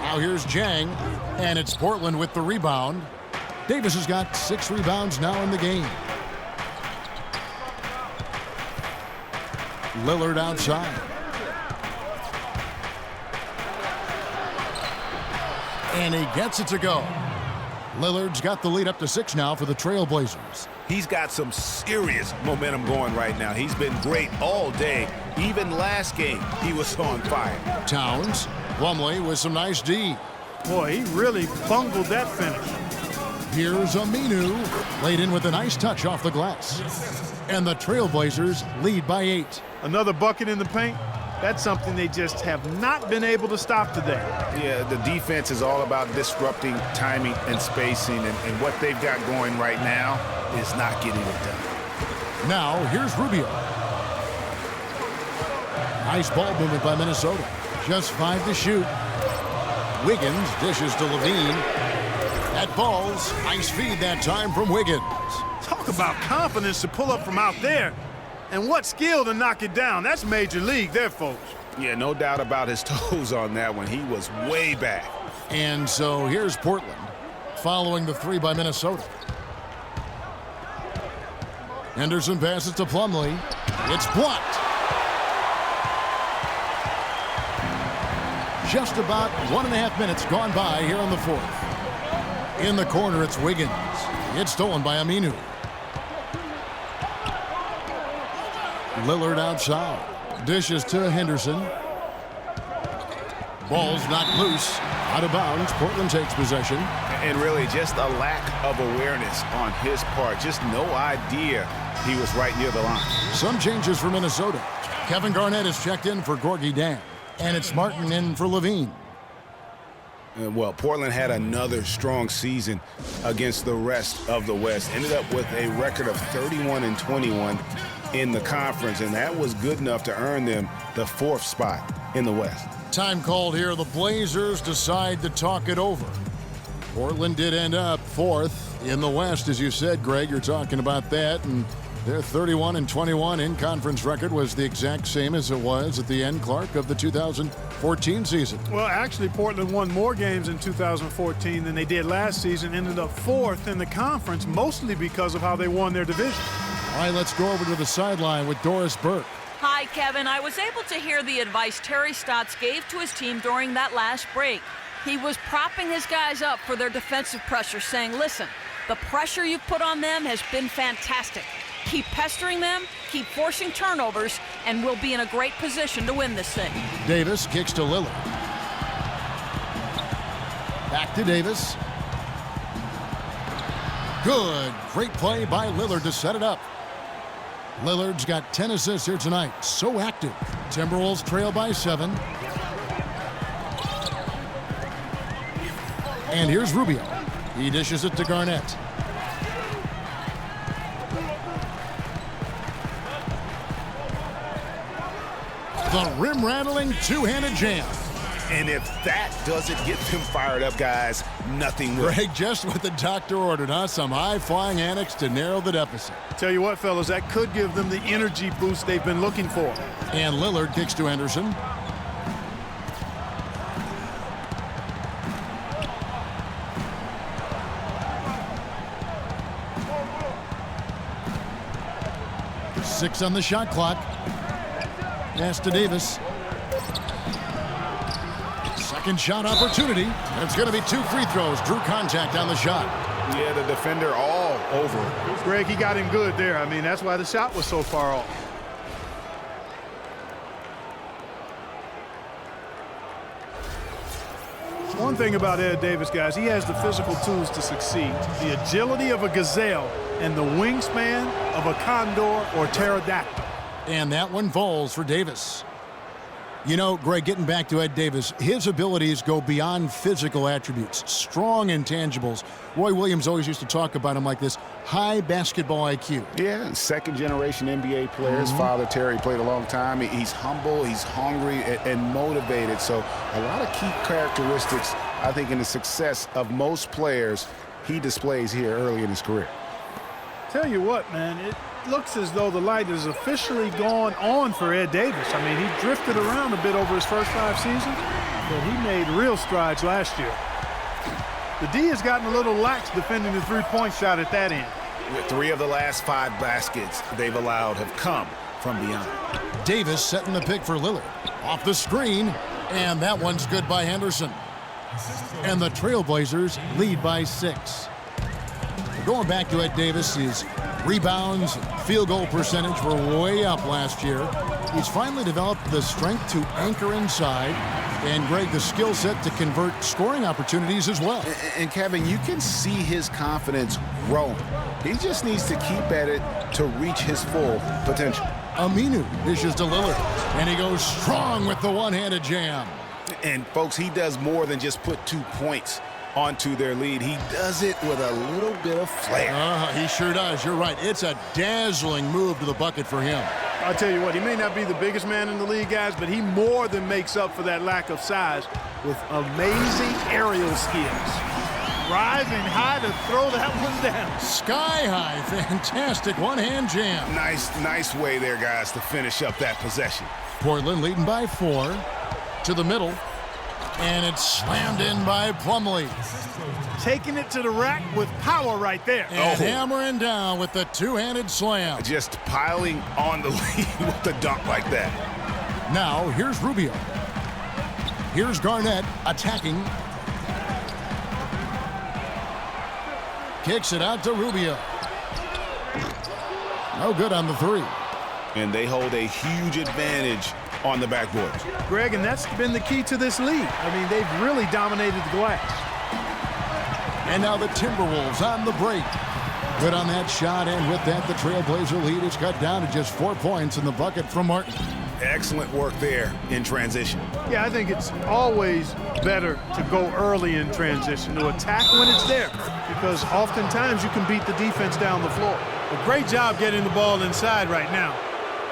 Now here's Jang, and it's Portland with the rebound. Davis has got 6 rebounds now in the game. Lillard outside. And he gets it to go. Lillard's got the lead up to 6 now for the Trailblazers. He's got some serious momentum going right now. He's been great all day. Even last game, he was on fire. Towns, Plumlee with some nice D. Boy, he really bungled that finish. Here's Aminu, laid in with a nice touch off the glass. And the Trailblazers lead by 8. Another bucket in the paint. That's something they just have not been able to stop today. Yeah, the defense is all about disrupting timing and spacing, and what they've got going right now is not getting it done. Now, here's Rubio. Nice ball movement by Minnesota. Just 5 to shoot. Wiggins dishes to Levine. That falls. Nice feed that time from Wiggins. Talk about confidence to pull up from out there. And what skill to knock it down. That's major league there, folks. Yeah, no doubt about his toes on that one. He was way back. And so here's Portland following the 3 by Minnesota. Henderson passes to Plumlee. It's blocked. Just about 1.5 minutes gone by here in the fourth. In the corner, it's Wiggins. It's stolen by Aminu. Lillard outside. Dishes to Henderson. Ball's knocked loose. Out of bounds. Portland takes possession. And really just a lack of awareness on his part. Just no idea he was right near the line. Some changes for Minnesota. Kevin Garnett is checked in for Gorgie Dan. And it's Martin in for Levine. Well, Portland had another strong season against the rest of the West. Ended up with a record of 31-21 in the conference, and that was good enough to earn them the 4th spot in the West. Time called here. The Blazers decide to talk it over. Portland did end up 4th in the West, as you said, Greg. You're talking about that, and their 31-21 in-conference record was the exact same as it was at the end, Clark, of the 2014 season. Well, actually, Portland won more games in 2014 than they did last season, ended up 4th in the conference, mostly because of how they won their division. All right, let's go over to the sideline with Doris Burke. Hi, Kevin. I was able to hear the advice Terry Stotts gave to his team during that last break. He was propping his guys up for their defensive pressure, saying, listen, the pressure you've put on them has been fantastic. Keep pestering them, keep forcing turnovers, and we'll be in a great position to win this thing. Davis kicks to Lillard. Back to Davis. Good. Great play by Lillard to set it up. Lillard's got 10 assists here tonight. So active. Timberwolves trail by 7. And here's Rubio. He dishes it to Garnett. The rim-rattling two-handed jam. And if that doesn't get them fired up, guys, nothing will. Greg, just what the doctor ordered, huh? Some high-flying annex to narrow the deficit. Tell you what, fellas, that could give them the energy boost they've been looking for. And Lillard kicks to Henderson. Six on the shot clock. Pass to Davis. Second shot opportunity. It's going to be 2 free throws. Drew contact on the shot. Yeah, the defender all over it. Greg, he got him good there. I mean, that's why the shot was so far off. One thing about Ed Davis, guys, he has the physical tools to succeed. The agility of a gazelle and the wingspan of a condor or pterodactyl. And that one falls for Davis. You know, Greg, getting back to Ed Davis, his abilities go beyond physical attributes, strong intangibles. Roy Williams always used to talk about him like this, high basketball IQ. Yeah, second-generation NBA player. His father, Terry, played a long time. He's humble, he's hungry, and motivated. So a lot of key characteristics, I think, in the success of most players he displays here early in his career. Tell you what, man, it looks as though the light has officially gone on for Ed Davis. I mean, he drifted around a bit over his first 5 seasons, but he made real strides last year. The D has gotten a little lax defending the three-point shot at that end. 3 of the last 5 baskets they've allowed have come from beyond. Davis setting the pick for Lillard. Off the screen, and that one's good by Henderson. And the Trailblazers lead by 6. Going back to Ed Davis, his rebounds, field goal percentage were way up last year. He's finally developed the strength to anchor inside, and Greg, the skill set to convert scoring opportunities as well. And Kevin, you can see his confidence growing. He just needs to keep at it to reach his full potential. Aminu dishes to Lillard, and he goes strong with the one-handed jam. And folks, he does more than just put 2 points onto their lead. He does it with a little bit of flair. He sure does. You're right. It's a dazzling move to the bucket for him. I'll tell you what, he may not be the biggest man in the league, guys, but he more than makes up for that lack of size with amazing aerial skills. Rising high to throw that one down. Sky high. Fantastic one-hand jam. Nice way there, guys, to finish up that possession. Portland leading by 4 to the middle. And it's slammed in by Plumlee. Taking it to the rack with power right there. And hammering down with the two-handed slam. Just piling on the lead with the dunk like that. Now, here's Rubio. Here's Garnett attacking. Kicks it out to Rubio. No good on the 3. And they hold a huge advantage on the backboard. Greg, and that's been the key to this league. I mean, they've really dominated the glass. And now the Timberwolves on the break. Good on that shot, and with that, the Trailblazer lead is cut down to just 4 points in the bucket from Martin. Excellent work there in transition. Yeah, I think it's always better to go early in transition, to attack when it's there, because oftentimes you can beat the defense down the floor. A great job getting the ball inside right now.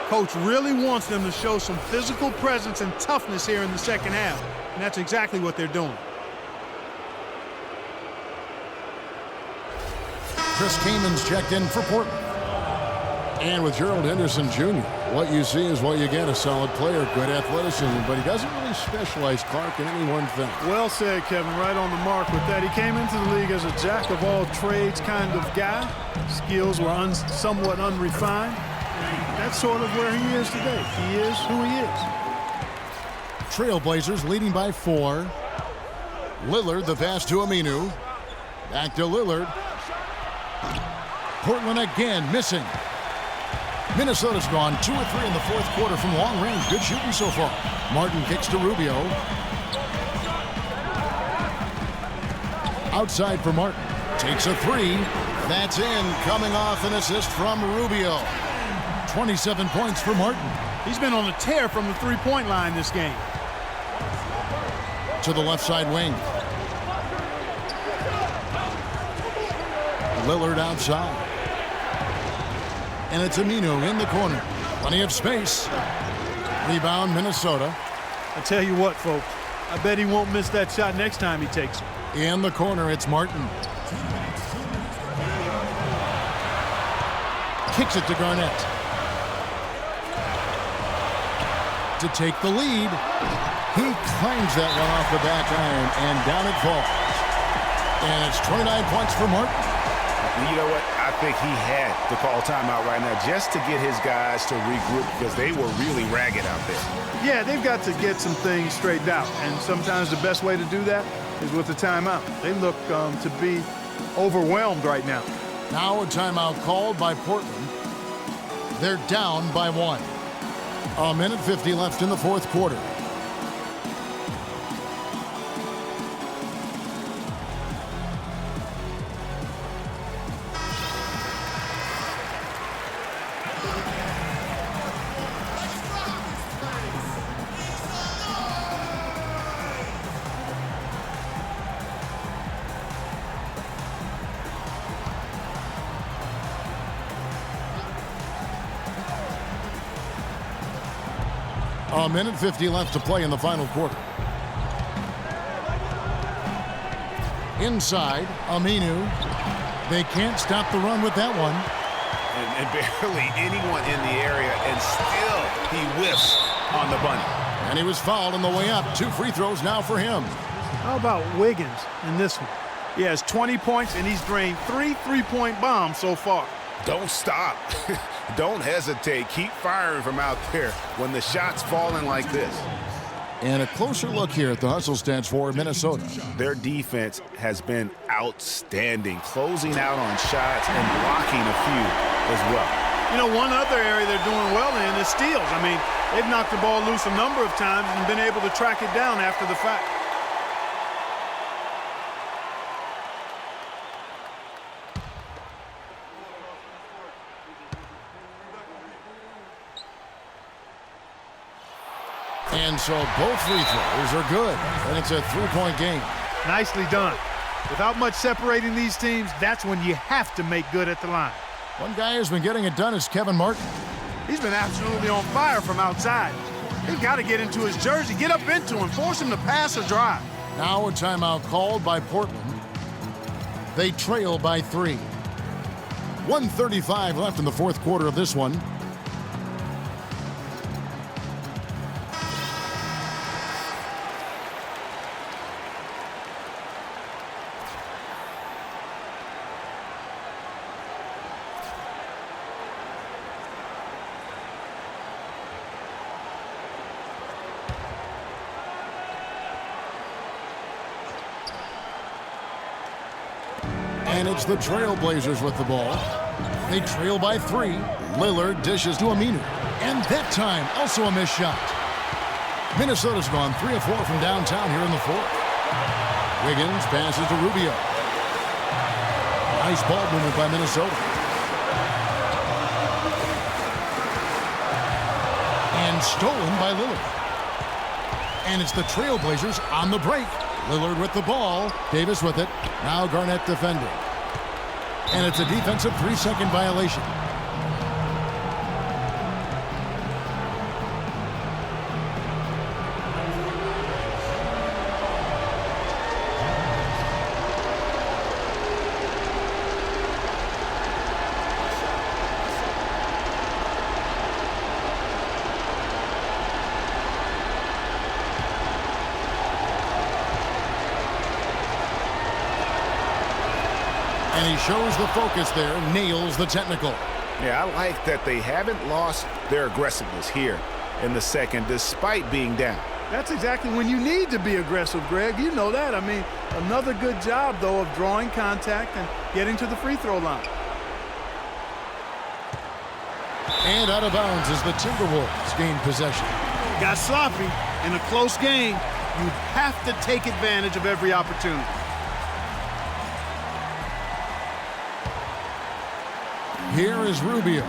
Coach really wants them to show some physical presence and toughness here in the second half, and that's exactly what they're doing. Chris Kamen's checked in for Portland. And with Gerald Henderson Jr., what you see is what you get. A solid player, good athleticism, but he doesn't really specialize, Clark, in any one thing. Well said, Kevin. Right on the mark with that. He came into the league as a jack-of-all-trades kind of guy. Skills were somewhat unrefined. And that's sort of where he is today. He is who he is. Trailblazers leading by 4. Lillard, the pass to Aminu. Back to Lillard. Portland again missing. Minnesota's gone 2 or 3 in the fourth quarter from long range. Good shooting so far. Martin kicks to Rubio. Outside for Martin. Takes a 3. That's in. Coming off an assist from Rubio. 27 points for Martin. He's been on a tear from the three-point line this game. To the left side wing. Lillard outside. And it's Aminu in the corner. Plenty of space. Rebound, Minnesota. I tell you what, folks, I bet he won't miss that shot next time he takes it. In the corner, it's Martin. Kicks it to Garnett. To take the lead. He claims that one off the back iron, and down it falls. And it's 29 points for Martin. You know what? I think he had to call timeout right now just to get his guys to regroup because they were really ragged out there. Yeah, they've got to get some things straightened out, and sometimes the best way to do that is with a timeout. They look to be overwhelmed right now. Now a timeout called by Portland. They're down by 1. 1:50 left in the fourth quarter. A 1:50 left to play in the final quarter. Inside, Aminu. They can't stop the run with that one. And barely anyone in the area, and still he whiffs on the bunny. And he was fouled on the way up. 2 free throws now for him. How about Wiggins in this one? He has 20 points, and he's drained 3 three-point bombs so far. Don't stop. Don't hesitate. Keep firing from out there when the shot's falling like this. And a closer look here at the hustle stats for Minnesota. Their defense has been outstanding, closing out on shots and blocking a few as well. You know, one other area they're doing well in is steals. I mean, they've knocked the ball loose a number of times and been able to track it down after the fact. And so both free throws are good, and it's a 3-point game. Nicely done. Without much separating these teams, that's when you have to make good at the line. One guy who's been getting it done is Kevin Martin. He's been absolutely on fire from outside. They've got to get into his jersey, get up into him, force him to pass or drive. Now a timeout called by Portland. They trail by 3. 1:35 left in the fourth quarter of this one. And it's the Trailblazers with the ball. They trail by 3. Lillard dishes to Aminu. And that time, also a missed shot. Minnesota's gone 3 of 4 from downtown here in the fourth. Wiggins passes to Rubio. Nice ball movement by Minnesota. And And stolen by Lillard. And it's the Trailblazers on the break. Lillard with the ball. Davis with it. Now Garnett defending. And it's a defensive 3-second violation. And he shows the focus there, nails the technical. Yeah, I like that they haven't lost their aggressiveness here in the second, despite being down. That's exactly when you need to be aggressive, Greg. You know that. I mean, another good job, though, of drawing contact and getting to the free throw line. And out of bounds as the Timberwolves gain possession. Got sloppy in a close game. You have to take advantage of every opportunity. Here is Rubio.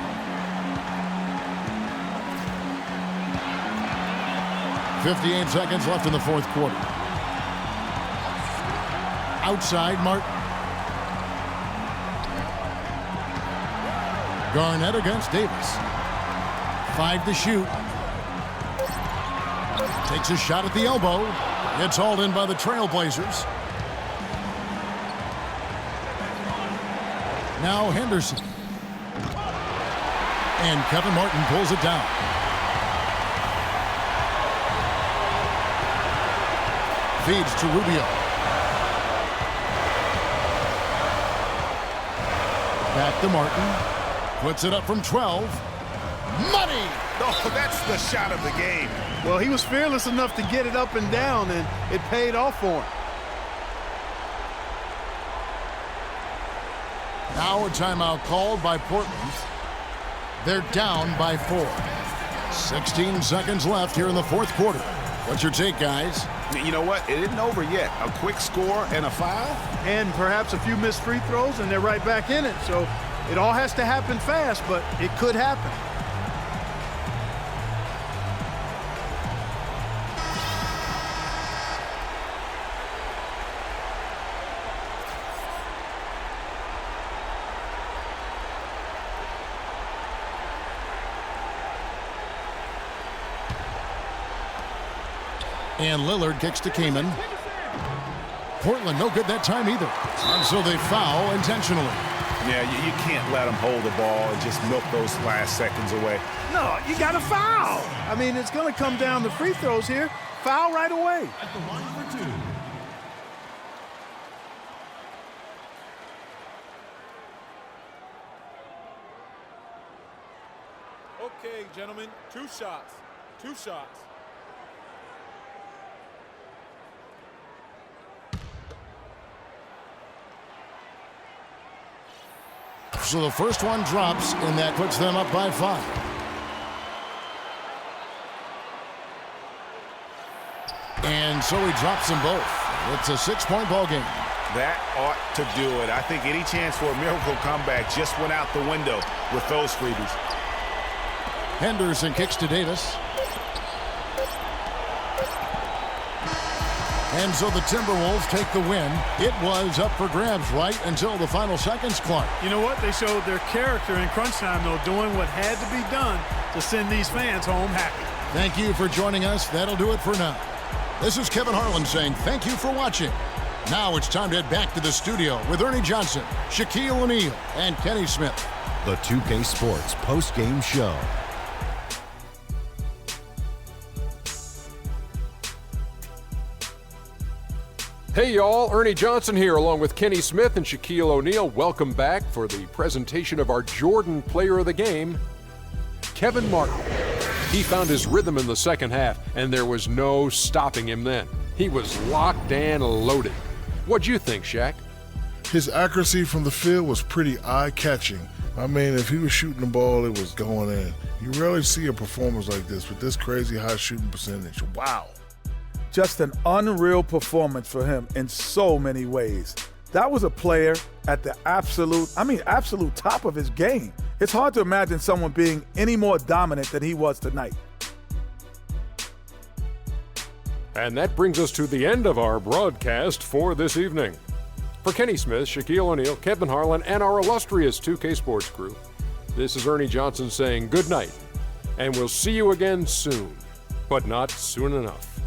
.58 seconds left in the fourth quarter. Outside, Martin. Garnett against Davis. 5 to shoot. Takes a shot at the elbow. It's hauled in by the Trailblazers. Now Henderson. And Kevin Martin pulls it down. Feeds to Rubio. Back to Martin. Puts it up from 12. Money! Oh, that's the shot of the game. Well, he was fearless enough to get it up and down, and it paid off for him. Now a timeout called by Portland. They're down by 4. 16 seconds left here in the fourth quarter. What's your take, guys? You know what? It isn't over yet. A quick score and a foul? And perhaps a few missed free throws, and they're right back in it. So it all has to happen fast, but it could happen. And Lillard kicks to Kaman. Portland no good that time either. And so they foul intentionally. Yeah, you can't let them hold the ball and just milk those last seconds away. No, you got to foul. I mean, it's going to come down to free throws here. Foul right away. At the line for 2. Okay, gentlemen, 2 shots. 2 shots. So the first one drops, and that puts them up by 5. And so he drops them both. It's a 6-point ball game. That ought to do it. I think any chance for a miracle comeback just went out the window with those freebies. Henderson kicks to Davis. And so the Timberwolves take the win. It was up for grabs right until the final seconds, Clark. You know what? They showed their character in crunch time, though, doing what had to be done to send these fans home happy. Thank you for joining us. That'll do it for now. This is Kevin Harlan saying thank you for watching. Now it's time to head back to the studio with Ernie Johnson, Shaquille O'Neal, and Kenny Smith. The 2K Sports post-game show. Hey y'all, Ernie Johnson here along with Kenny Smith and Shaquille O'Neal. Welcome back for the presentation of our Jordan Player of the Game, Kevin Martin. He found his rhythm in the second half, and there was no stopping him then. He was locked and loaded. What'd you think, Shaq? His accuracy from the field was pretty eye-catching. I mean, if he was shooting the ball, it was going in. You rarely see a performance like this with this crazy high shooting percentage. Wow. Just an unreal performance for him in so many ways. That was a player at the absolute top of his game. It's hard to imagine someone being any more dominant than he was tonight. And that brings us to the end of our broadcast for this evening. For Kenny Smith, Shaquille O'Neal, Kevin Harlan, and our illustrious 2K Sports crew, this is Ernie Johnson saying good night, and we'll see you again soon, but not soon enough.